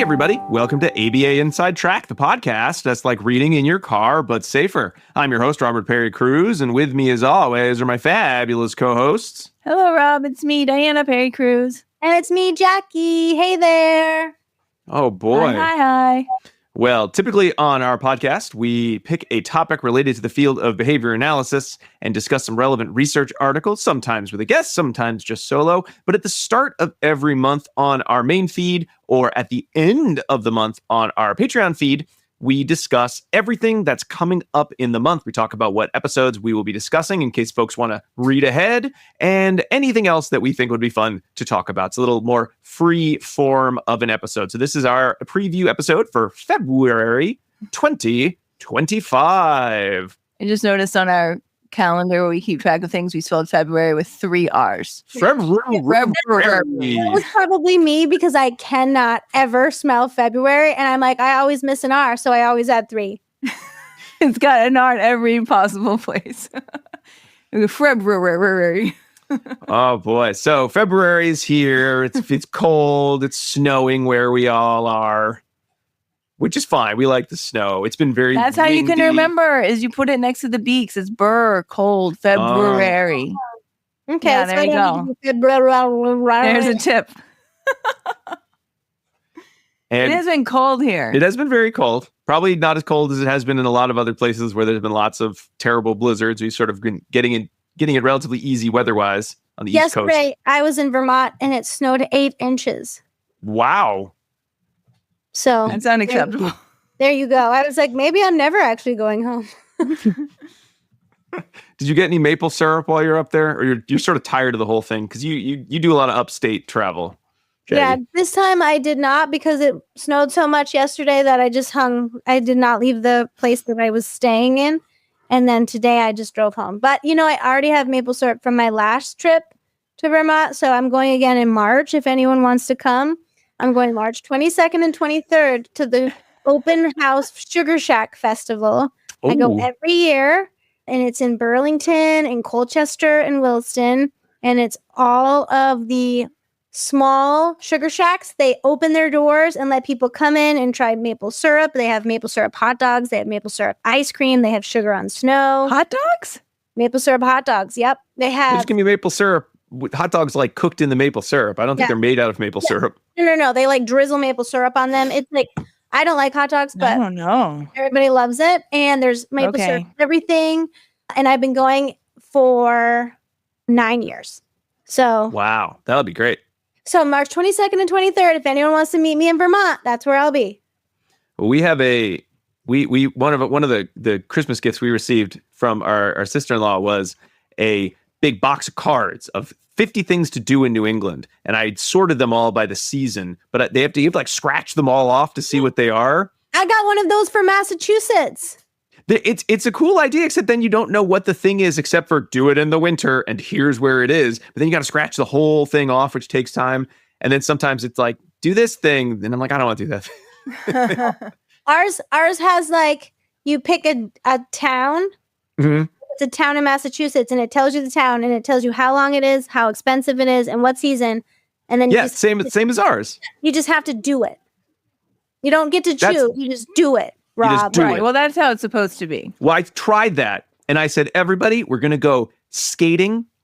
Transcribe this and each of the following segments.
everybody. Welcome to ABA Inside Track, the podcast that's like reading in your car, but safer. I'm your host, Robert Perry Cruz, and with me, as always, are my fabulous co-hosts. Hello, Rob. It's me, Diana Perry Cruz. And it's me, Jackie. Hey there. Oh, boy. Hi. Well, typically on our podcast, we pick a topic related to the field of behavior analysis and discuss some relevant research articles, sometimes with a guest, sometimes just solo. But at the start of every month on our main feed or at the end of the month on our Patreon feed, we discuss everything that's coming up in the month. We talk about what episodes we will be discussing in case folks want to read ahead and anything else that we think would be fun to talk about. It's a little more free form of an episode. So this is our preview episode for February 2025. I just noticed on our calendar where we keep track of things, we spelled February with 3 R's. February. That was probably me because I cannot ever smell February. And I'm like, I always miss an R, so I always add 3. It's got an R in every possible place. February. Oh, boy. So February is here. It's cold. It's snowing where we all are. Which is fine. We like the snow. It's been very That's how you can remember, is you put it next to the beaks. It's cold, February. Okay, yeah, there you go. There's a tip. And it has been cold here. It has been very cold. Probably not as cold as it has been in a lot of other places where there's been lots of terrible blizzards. We've sort of been getting it relatively easy weather-wise on the East Coast. Yesterday, I was in Vermont and it snowed 8 inches. Wow. So that's unacceptable. There you go. I was like, maybe I'm never actually going home. Did you get any maple syrup while you're up there, or you're sort of tired of the whole thing because you do a lot of upstate travel? Jackie. Yeah, this time I did not because it snowed so much yesterday that I just hung. I did not leave the place that I was staying in, and then today I just drove home. But I already have maple syrup from my last trip to Vermont, so I'm going again in March. If anyone wants to come. I'm going March 22nd and 23rd to the Open House Sugar Shack Festival. Ooh. I go every year, and it's in Burlington, and Colchester, and Williston, and it's all of the small sugar shacks. They open their doors and let people come in and try maple syrup. They have maple syrup hot dogs. They have maple syrup ice cream. They have sugar on snow. Hot dogs? Maple syrup hot dogs. Yep. They have. Just give me maple syrup. Hot dogs like cooked in the maple syrup. I don't think they're made out of maple syrup. No. They like drizzle maple syrup on them. It's like, I don't like hot dogs, but I don't know. Everybody loves it. And there's maple syrup and everything. And I've been going for 9 years. So wow, that'll be great. So March 22nd and 23rd, if anyone wants to meet me in Vermont, that's where I'll be. Well, we have one of the Christmas gifts we received from our sister-in-law was a big box of cards of 50 things to do in New England. And I sorted them all by the season, but you have to scratch them all off to see what they are. I got one of those for Massachusetts. It's a cool idea, except then you don't know what the thing is, except for do it in the winter and here's where it is. But then you got to scratch the whole thing off, which takes time. And then sometimes it's like, do this thing. And I'm like, I don't want to do that. Ours has you pick a town. Mm-hmm. It's a town in Massachusetts, and it tells you the town, and it tells you how long it is, how expensive it is, and what season. And then same as ours. You just have to do it. You don't get to choose. You just do it, Rob. Right. Well, that's how it's supposed to be. Well, I tried that, and I said, everybody, we're going to go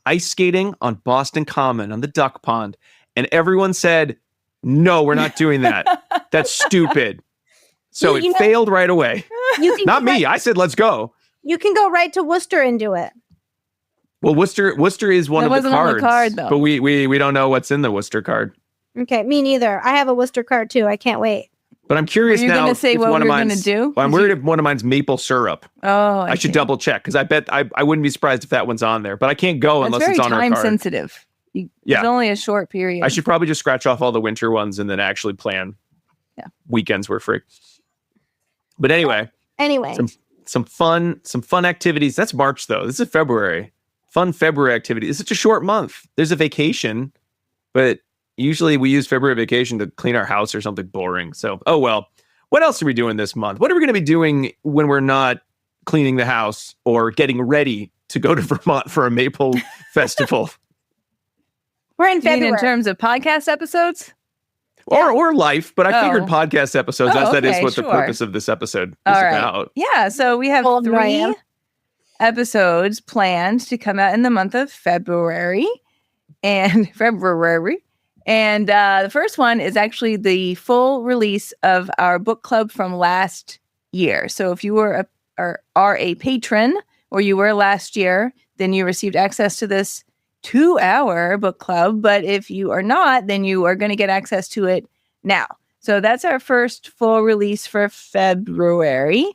ice skating on Boston Common on the duck pond. And everyone said, no, we're not doing that. That's stupid. So it failed right away. Not me. I said, let's go. You can go right to Worcester and do it. Well, Worcester is one of the cards. On the card, though. But we don't know what's in the Worcester card. Okay, me neither. I have a Worcester card too. I can't wait. But I'm curious now. Are you going to say what we're going to do? Well, I'm worried if one of mine's maple syrup. Oh, I should double check because I bet I wouldn't be surprised if that one's on there. But I can't go unless it's on our card. It's very time sensitive. It's only a short period. I should probably just scratch off all the winter ones and then actually plan weekends were free. But anyway. Some fun activities. That's March though. This is February. Fun February activity. It's such a short month. There's a vacation, but usually we use February vacation to clean our house or something boring. So, oh well. What else are we doing this month? What are we going to be doing when we're not cleaning the house or getting ready to go to Vermont for a maple festival? We're in February. In terms of podcast episodes? or life, but I figured Oh. podcast episodes, Oh, as that is okay, what the sure. purpose of this episode is All right. about. Yeah, so we have Well, here I 3 am. episodes planned to come out in the month of February. And the first one is actually the full release of our book club from last year. So if you are a patron, or you were last year, then you received access to this 2-hour book club. But if you are not, then you are going to get access to it now. So that's our first full release for February.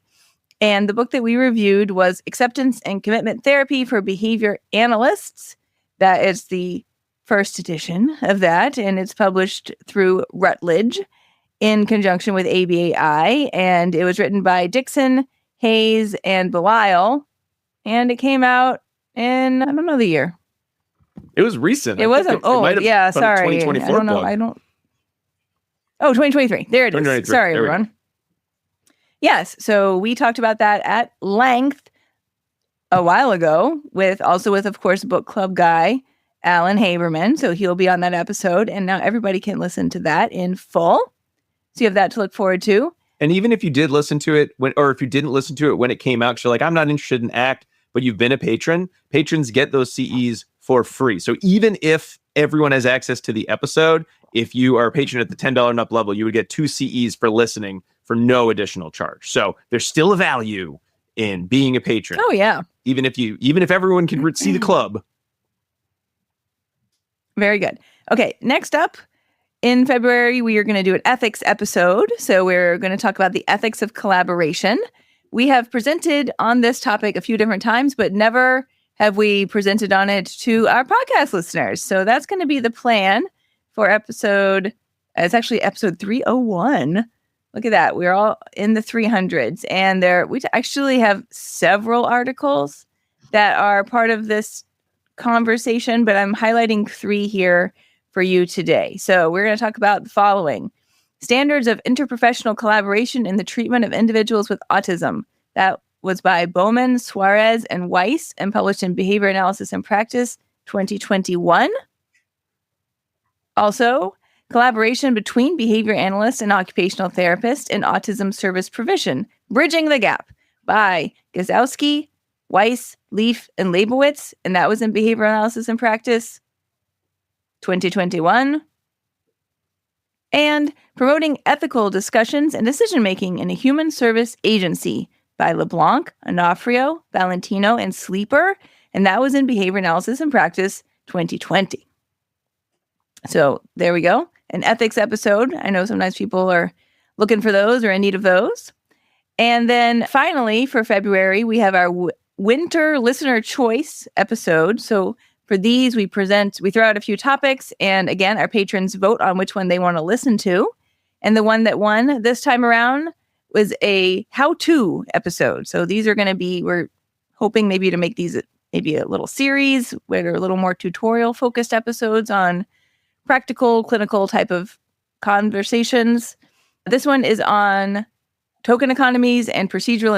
And the book that we reviewed was Acceptance and Commitment Therapy for Behavior Analysts. That is the first edition of that, and it's published through Routledge in conjunction with ABAI. And it was written by Dixon, Hayes, and Belisle. And it came out in, I don't know the year. It was recent. It wasn't. Sorry. 2024 I don't know. book. 2023. There it is. 2023. Sorry, There we go. everyone. Yes. So we talked about that at length a while ago with, of course, book club guy, Alan Haberman. So he'll be on that episode. And now everybody can listen to that in full. So you have that to look forward to. And even if you did listen to it or if you didn't listen to it when it came out, 'cause you're like, I'm not interested in ACT, but you've been a patron, patrons get those CEs for free. So even if everyone has access to the episode, if you are a patron at the $10 and up level, you would get 2 CEs for listening for no additional charge. So there's still a value in being a patron. Oh, yeah. Even if everyone can see the club. Very good. Okay. Next up, in February, we are going to do an ethics episode. So we're going to talk about the ethics of collaboration. We have presented on this topic a few different times, but never have we presented on it to our podcast listeners. So that's going to be the plan for episode. It's actually episode 301. Look at that. We're all in the 300s. And we actually have several articles that are part of this conversation, but I'm highlighting 3 here for you today. So we're going to talk about the following: standards of interprofessional collaboration in the treatment of individuals with autism. That was by Bowman, Suarez, and Weiss, and published in Behavior Analysis and Practice 2021. Also, collaboration between behavior analysts and occupational therapists in autism service provision, Bridging the Gap, by Gazowski, Weiss, Leaf, and Leibowitz, and that was in Behavior Analysis and Practice 2021. And promoting ethical discussions and decision-making in a human service agency, by LeBlanc, Onofrio, Valentino, and Sleeper, and that was in Behavior Analysis and Practice 2020. So there we go. An ethics episode. I know sometimes people are looking for those or in need of those. And then finally, for February, we have our winter listener choice episode. So for these, we throw out a few topics. And again, our patrons vote on which one they want to listen to. And the one that won this time around was a how-to episode. So these are going to be, we're hoping maybe to make these maybe a little series where they're a little more tutorial-focused episodes on practical, clinical type of conversations. This one is on token economies and procedural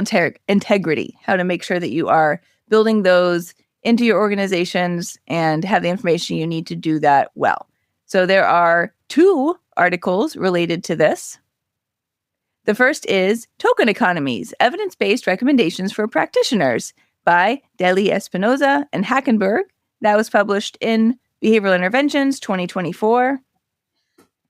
integrity, how to make sure that you are building those into your organizations and have the information you need to do that well. So there are 2 articles related to this. The first is Token Economies, Evidence-Based Recommendations for Practitioners, by Deli Espinoza and Hackenberg. That was published in Behavioral Interventions 2024.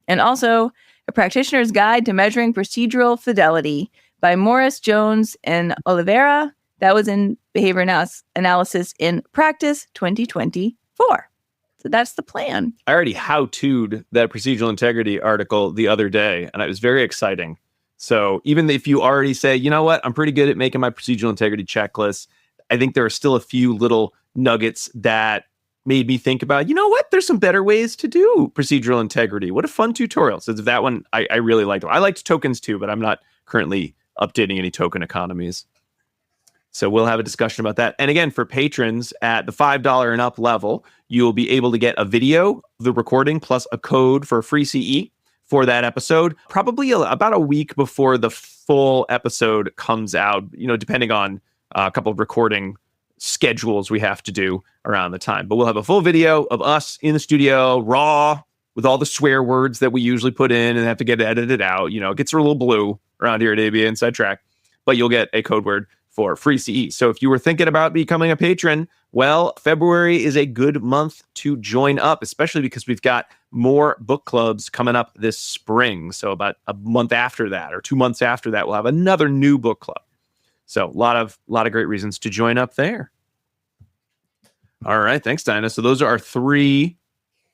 And also A Practitioner's Guide to Measuring Procedural Fidelity, by Morris, Jones, and Oliveira. That was in Behavior Analysis in Practice 2024. So that's the plan. I already how-to'd that procedural integrity article the other day, and it was very exciting. So even if you already say, you know what, I'm pretty good at making my procedural integrity checklist, I think there are still a few little nuggets that made me think about, you know what, there's some better ways to do procedural integrity. What a fun tutorial. So that one, I really liked. I liked tokens too, but I'm not currently updating any token economies. So we'll have a discussion about that. And again, for patrons at the $5 and up level, you'll be able to get a video, the recording, plus a code for a free CE for that episode, probably about a week before the full episode comes out, depending on a couple of recording schedules we have to do around the time. But we'll have a full video of us in the studio, raw, with all the swear words that we usually put in and have to get edited out. It gets a little blue around here at ABA Inside Track, but you'll get a code word for free CE. So if you were thinking about becoming a patron, well, February is a good month to join up, especially because we've got more book clubs coming up this spring. So about a month after that, or 2 months after that, we'll have another new book club. So a lot of great reasons to join up there. All right. Thanks, Dinah. So those are our 3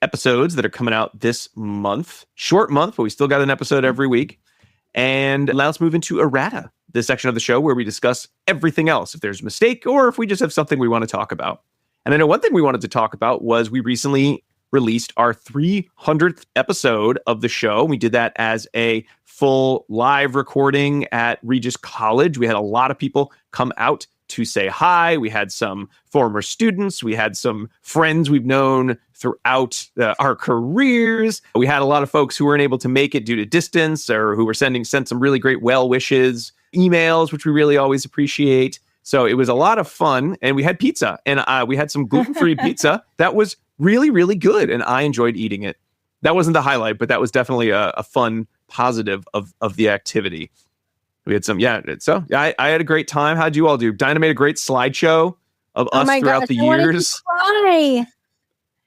episodes that are coming out this month. Short month, but we still got an episode every week. And now let's move into errata, this section of the show where we discuss everything else, if there's a mistake or if we just have something we want to talk about. And I know one thing we wanted to talk about was we recently released our 300th episode of the show. We did that as a full live recording at Regis College. We had a lot of people come out to say hi. We had some former students. We had some friends we've known throughout our careers. We had a lot of folks who weren't able to make it due to distance or who were sent some really great well wishes, emails, which we really always appreciate. So it was a lot of fun. And we had pizza, and we had some gluten-free pizza that was really, really good. And I enjoyed eating it. That wasn't the highlight, but that was definitely a fun positive of the activity. We had some, So I had a great time. How'd you all do? Dinah made a great slideshow of us throughout the years.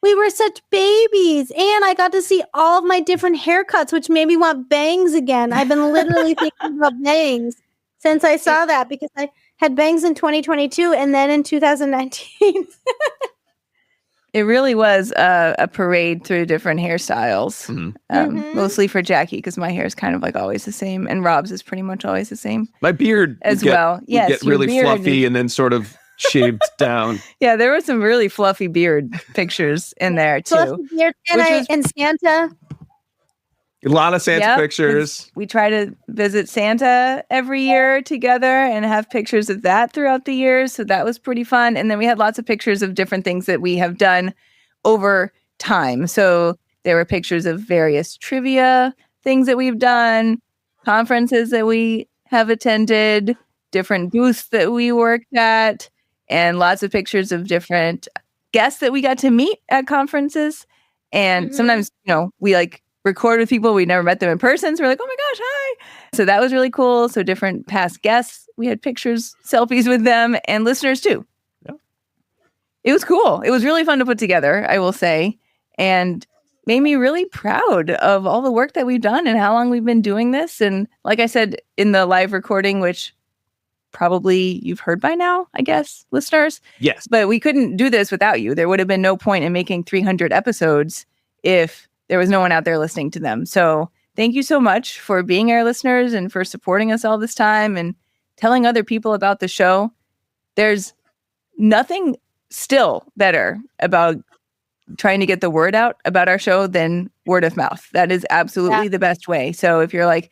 We were such babies, and I got to see all of my different haircuts, which made me want bangs again. I've been literally thinking about bangs since I saw that, because I had bangs in 2022 and then in 2019. It really was a parade through different hairstyles, mostly for Jackie, because my hair is kind of like always the same, and Rob's is pretty much always the same. My beard as well. Yes, get really fluffy and then sort of shaved down. Yeah, there were some really fluffy beard pictures in there too. Fluffy beard and Santa. A lot of Santa pictures. We try to visit Santa every year together and have pictures of that throughout the years. So that was pretty fun. And then we had lots of pictures of different things that we have done over time. So there were pictures of various trivia things that we've done, conferences that we have attended, different booths that we worked at, and lots of pictures of different guests that we got to meet at conferences. And sometimes, we record with people we never met them in person, so we're like, oh my gosh, hi. So that was really cool. So different past guests, we had pictures, selfies with them, and listeners too. Yeah. It was cool. It was really fun to put together, I will say, and made me really proud of all the work that we've done and how long we've been doing this. And like I said in the live recording, which probably you've heard by now, I guess, listeners. Yes. But we couldn't do this without you. There would have been no point in making 300 episodes if there was no one out there listening to them. So thank you so much for being our listeners and for supporting us all this time and telling other people about the show. There's nothing still better about trying to get the word out about our show than word of mouth. That is absolutely the best way. So if you're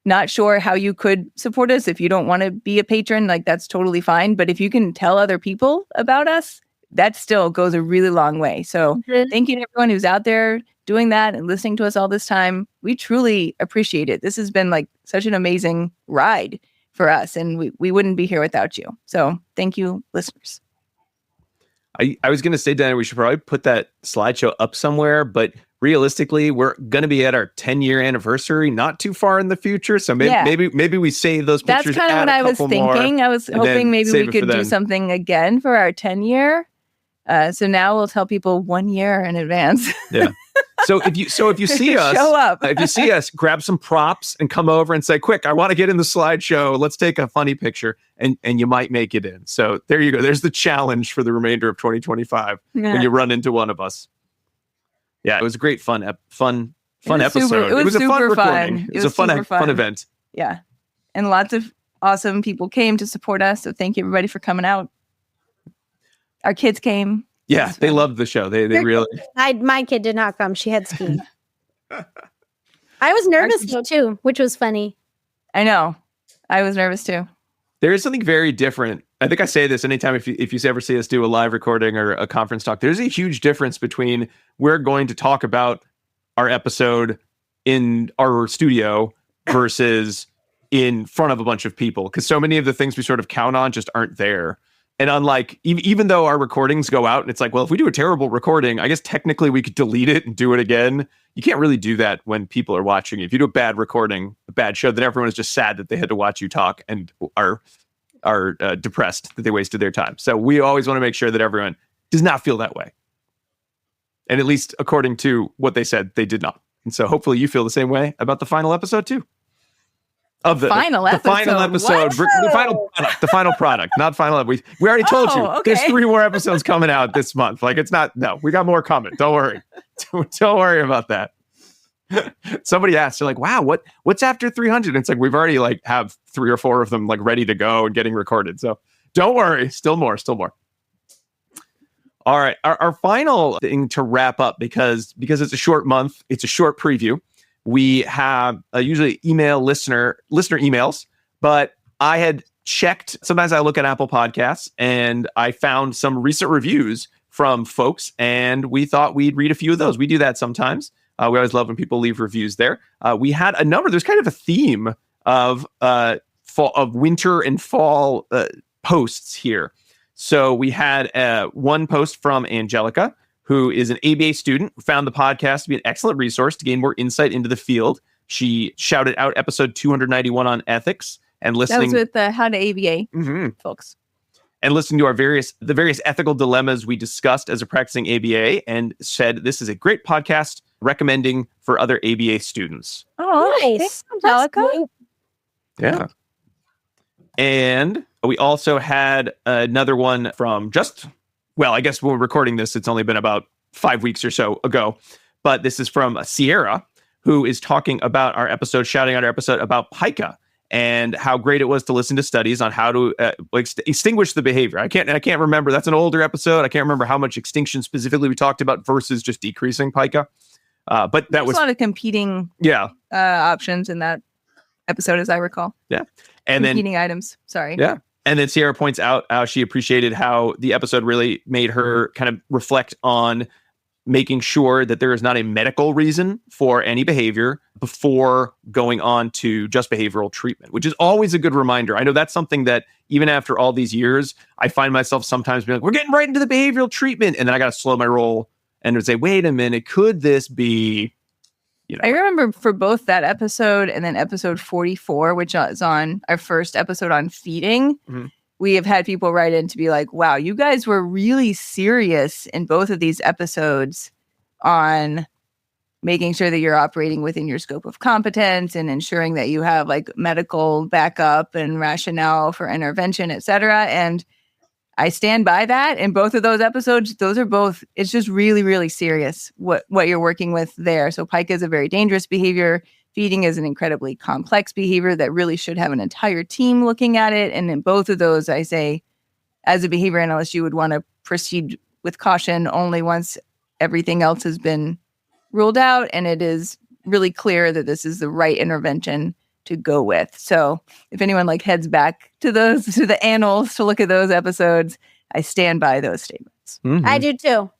not sure how you could support us, if you don't want to be a patron, that's totally fine. But if you can tell other people about us, that still goes a really long way. So thank you to everyone who's out there doing that and listening to us all this time. We truly appreciate it. This has been such an amazing ride for us, and we wouldn't be here without you. So thank you, listeners. I was going to say, Diana, we should probably put that slideshow up somewhere, but realistically, we're going to be at our 10-year anniversary not too far in the future. So maybe we save those pictures. That's kind of what I was thinking. I was hoping maybe we could do something again for our 10-year. So now we'll tell people 1 year in advance. Yeah. So if you see us, show up. If you see us, grab some props and come over and say, quick, I want to get in the slideshow. Let's take a funny picture. And you might make it in. So there you go. There's the challenge for the remainder of 2025 when you run into one of us. Yeah, it was a great fun episode. It was a fun recording. It was a fun event. Yeah. And lots of awesome people came to support us. So thank you everybody for coming out. Our kids came. Yeah, they loved the show. They really. My kid did not come. She had ski. I was nervous though too, which was funny. I know. I was nervous too. There is something very different. I think I say this anytime if you ever see us do a live recording or a conference talk. There's a huge difference between we're going to talk about our episode in our studio versus in front of a bunch of people, because so many of the things we sort of count on just aren't there. And unlike, even though our recordings go out and it's like, well, if we do a terrible recording, I guess technically we could delete it and do it again. You can't really do that when people are watching. If you do a bad recording, a bad show, then everyone is just sad that they had to watch you talk and are depressed that they wasted their time. So we always want to make sure that everyone does not feel that way. And at least according to what they said, they did not. And so hopefully you feel the same way about the final episode too. Of the final episode, the final product, not final. We already told you okay. There's 3 more episodes coming out this month. Like it's not, no, we got more coming. Don't worry. Don't worry about that. Somebody asked, they're like, wow, what's after 300? And it's like, we've already like have 3 or 4 of them like ready to go and getting recorded. So don't worry. Still more. All right. Our final thing to wrap up, because it's a short month, it's a short preview. We have usually listener emails, but I had checked. Sometimes I look at Apple Podcasts and I found some recent reviews from folks, and we thought we'd read a few of those. We do that sometimes. We always love when people leave reviews there. We had a number. There's kind of a theme of winter and fall posts here. So we had one post from Angelica, who is an ABA student, who found the podcast to be an excellent resource to gain more insight into the field. She shouted out episode 291 on ethics and listening. That was with the How to ABA folks. And listening to the various ethical dilemmas we discussed as a practicing ABA, and said this is a great podcast recommending for other ABA students. Oh, nice. Thanks, Angelica. Yeah. And we also had another one from I guess when we're recording this, it's only been about 5 weeks or so ago. But this is from Sierra, who is talking about shouting out our episode about pica and how great it was to listen to studies on how to extinguish the behavior. I can't remember. That's an older episode. I can't remember how much extinction specifically we talked about versus just decreasing pica. But that was a lot of competing options in that episode, as I recall. Yeah. And competing items. Sorry. Yeah. And then Sierra points out how she appreciated how the episode really made her kind of reflect on making sure that there is not a medical reason for any behavior before going on to just behavioral treatment, which is always a good reminder. I know that's something that even after all these years, I find myself sometimes being like, we're getting right into the behavioral treatment. And then I got to slow my roll and say, wait a minute, could this be, I remember for both that episode and then episode 44, which is on our first episode on feeding, we have had people write in to be like, wow, you guys were really serious in both of these episodes on making sure that you're operating within your scope of competence and ensuring that you have like medical backup and rationale for intervention, et cetera. And I stand by that. In both of those episodes, it's just really, really serious what you're working with there. So pica is a very dangerous behavior. Feeding is an incredibly complex behavior that really should have an entire team looking at it. And in both of those, I say, as a behavior analyst, you would want to proceed with caution only once everything else has been ruled out and it is really clear that this is the right intervention to go with. So if anyone heads back to the annals to look at those episodes, I stand by those statements. Mm-hmm. I do too.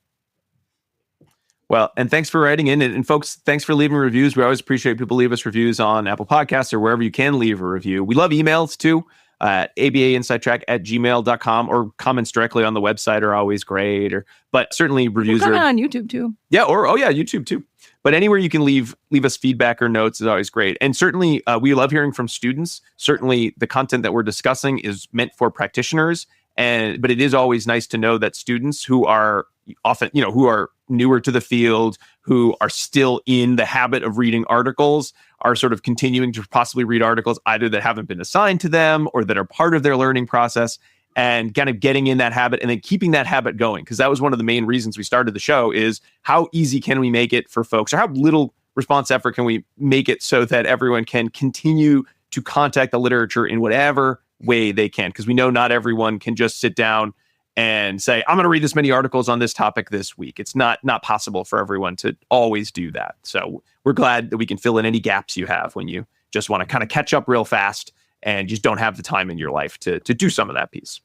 Well, and thanks for writing in. And folks, thanks for leaving reviews. We always appreciate people leave us reviews on Apple Podcasts or wherever you can leave a review. We love emails too. abainsidetrack@gmail.com, or comments directly on the website are always great. But certainly reviews are on YouTube too. Yeah, YouTube too. But anywhere you can leave us feedback or notes is always great. And certainly we love hearing from students. Certainly the content that we're discussing is meant for practitioners, but it is always nice to know that students who are often, who are newer to the field, who are still in the habit of reading articles, are sort of continuing to possibly read articles either that haven't been assigned to them or that are part of their learning process, and kind of getting in that habit and then keeping that habit going. Because that was one of the main reasons we started the show, is how easy can we make it for folks, or how little response effort can we make it so that everyone can continue to contact the literature in whatever way they can. Because we know not everyone can just sit down and say, I'm going to read this many articles on this topic this week. It's not possible for everyone to always do that. So we're glad that we can fill in any gaps you have when you just want to kind of catch up real fast and just don't have the time in your life to do some of that piece.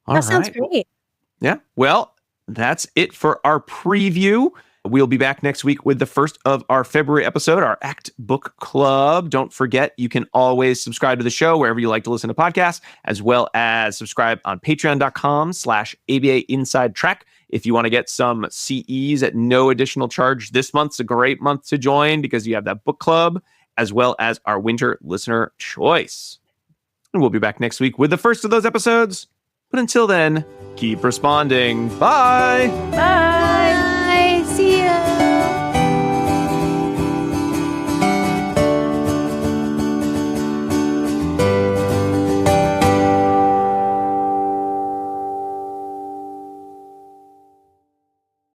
That sounds great. Yeah. Well, that's it for our preview. We'll be back next week with the first of our February episode, our ACT Book Club. Don't forget, you can always subscribe to the show wherever you like to listen to podcasts, as well as subscribe on patreon.com/ABA Inside Track. If you want to get some CEs at no additional charge, this month's a great month to join because you have that book club, as well as our winter listener choice. And we'll be back next week with the first of those episodes. But until then, keep responding. Bye. Bye.